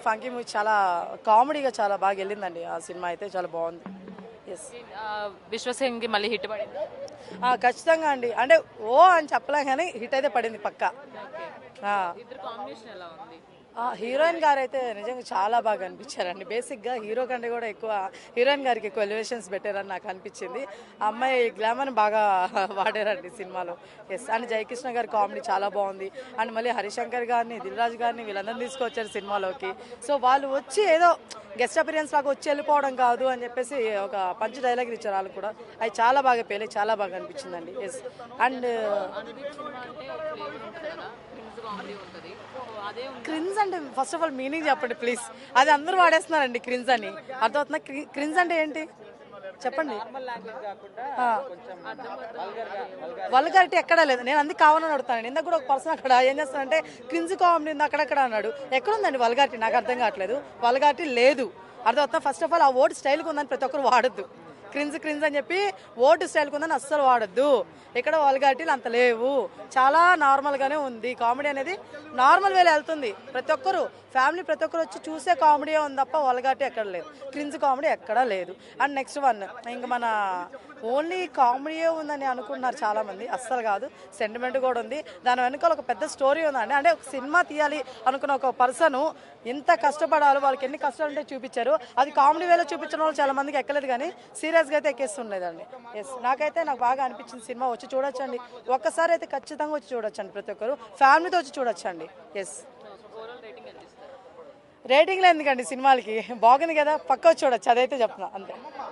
Funky movie చాలా కామెడీగా చాలా బాగా వెళ్ళిందండి. ఆ సినిమా అయితే చాలా బాగుంది. ఎస్, విశ్వసేన్కి మళ్ళీ హిట్ పడింది. ఖచ్చితంగా అండి. అంటే ఓ అని చెప్పలేం కానీ హిట్ అయితే పడింది పక్కా. ఇద్దరు కాంబినేషన్ ఎలా ఉంది? హీరోయిన్ గారు అయితే నిజంగా చాలా బాగా అనిపించారండి. బేసిక్గా హీరో కంటే కూడా ఎక్కువ హీరోయిన్ గారికి ఎక్కువ ఎలివేషన్స్ పెట్టారని నాకు అనిపించింది. ఆ అమ్మాయి గ్లామర్ని బాగా వాడారండి సినిమాలో. ఎస్, అండ్ జయకృష్ణ గారి కామెడీ చాలా బాగుంది. అండ్ మళ్ళీ హరిశంకర్ గారిని, దిల్రాజ్ గారిని వీళ్ళందరినీ తీసుకొచ్చారు సినిమాలోకి. సో వాళ్ళు వచ్చి ఏదో గెస్ట్ అపిరియన్స్ లాగా వచ్చి వెళ్ళిపోవడం కాదు అని చెప్పేసి ఒక పంచ్ డైలాగ్ ఇచ్చారు వాళ్ళు కూడా. అది చాలా బాగా పేలి చాలా బాగా అనిపించిందండి. ఎస్, అండ్ క్రిన్స్ అంటే ఫస్ట్ ఆఫ్ ఆల్ మీనింగ్ చెప్పండి ప్లీజ్. అది అందరూ వాడేస్తున్నారండి క్రిన్స్ అని. అర్థమవుతుందా? క్రిన్స్ అంటే ఏంటి చెప్పండి. వల్గారిటీ ఎక్కడా లేదు. నేను అందుకు కావాలని అడుగుతాను. ఇందాక కూడా ఒక పర్సన్ అక్కడ ఏం చేస్తానంటే క్రిన్స్ కామెడీ ఉంది అక్కడక్కడ అన్నాడు. ఎక్కడుందండి వల్గారిటీ? నాకు అర్థం కావట్లేదు. వల్గారిటీ లేదు. అర్థమవుతుందా? ఫస్ట్ ఆఫ్ ఆల్ ఆ వర్డ్ స్టైల్కి ఉందని ప్రతి ఒక్కరు వాడద్దు. క్రిన్స్ అని చెప్పి ఓటు స్టైల్కి ఉందని అస్సలు వాడద్దు. ఇక్కడ వల్గారిటీలు అంత లేవు. చాలా నార్మల్గానే ఉంది. కామెడీ అనేది నార్మల్ వేలో వెళ్తుంది. ప్రతి ఒక్కరు ఫ్యామిలీ ప్రతి ఒక్కరు వచ్చి చూసే కామెడీ ఉంది తప్ప వల్గారిటీ ఎక్కడ లేదు. క్రిన్స్ కామెడీ ఎక్కడా లేదు. అండ్ నెక్స్ట్ వన్, ఇంకా మన ఓన్లీ కామెడీయే ఉందని అనుకుంటున్నారు చాలామంది. అస్సలు కాదు, సెంటిమెంట్ కూడా ఉంది. దాని వెనుకాల ఒక పెద్ద స్టోరీ ఉందండి. అంటే ఒక సినిమా తీయాలి అనుకున్న ఒక పర్సన్ ఎంత కష్టపడాలో, వాళ్ళకి ఎన్ని కష్టాలు ఉంటే చూపించారు. అది కామెడీ వేలో చూపించడం వల్ల చాలా మందికి ఎక్కలేదు కానీ సీరియస్గా అయితే ఎక్కేస్తుండేదండి. ఎస్, నాకు బాగా అనిపించింది సినిమా. వచ్చి చూడొచ్చండి. ఒక్కసారి అయితే ఖచ్చితంగా వచ్చి చూడొచ్చండి. ప్రతి ఒక్కరు ఫ్యామిలీతో వచ్చి చూడొచ్చండి. ఎస్, రేటింగ్లో ఎందుకండి సినిమాలకి బాగుంది కదా, పక్క వచ్చి చూడొచ్చు. అదైతే చెప్తున్నా అంతే.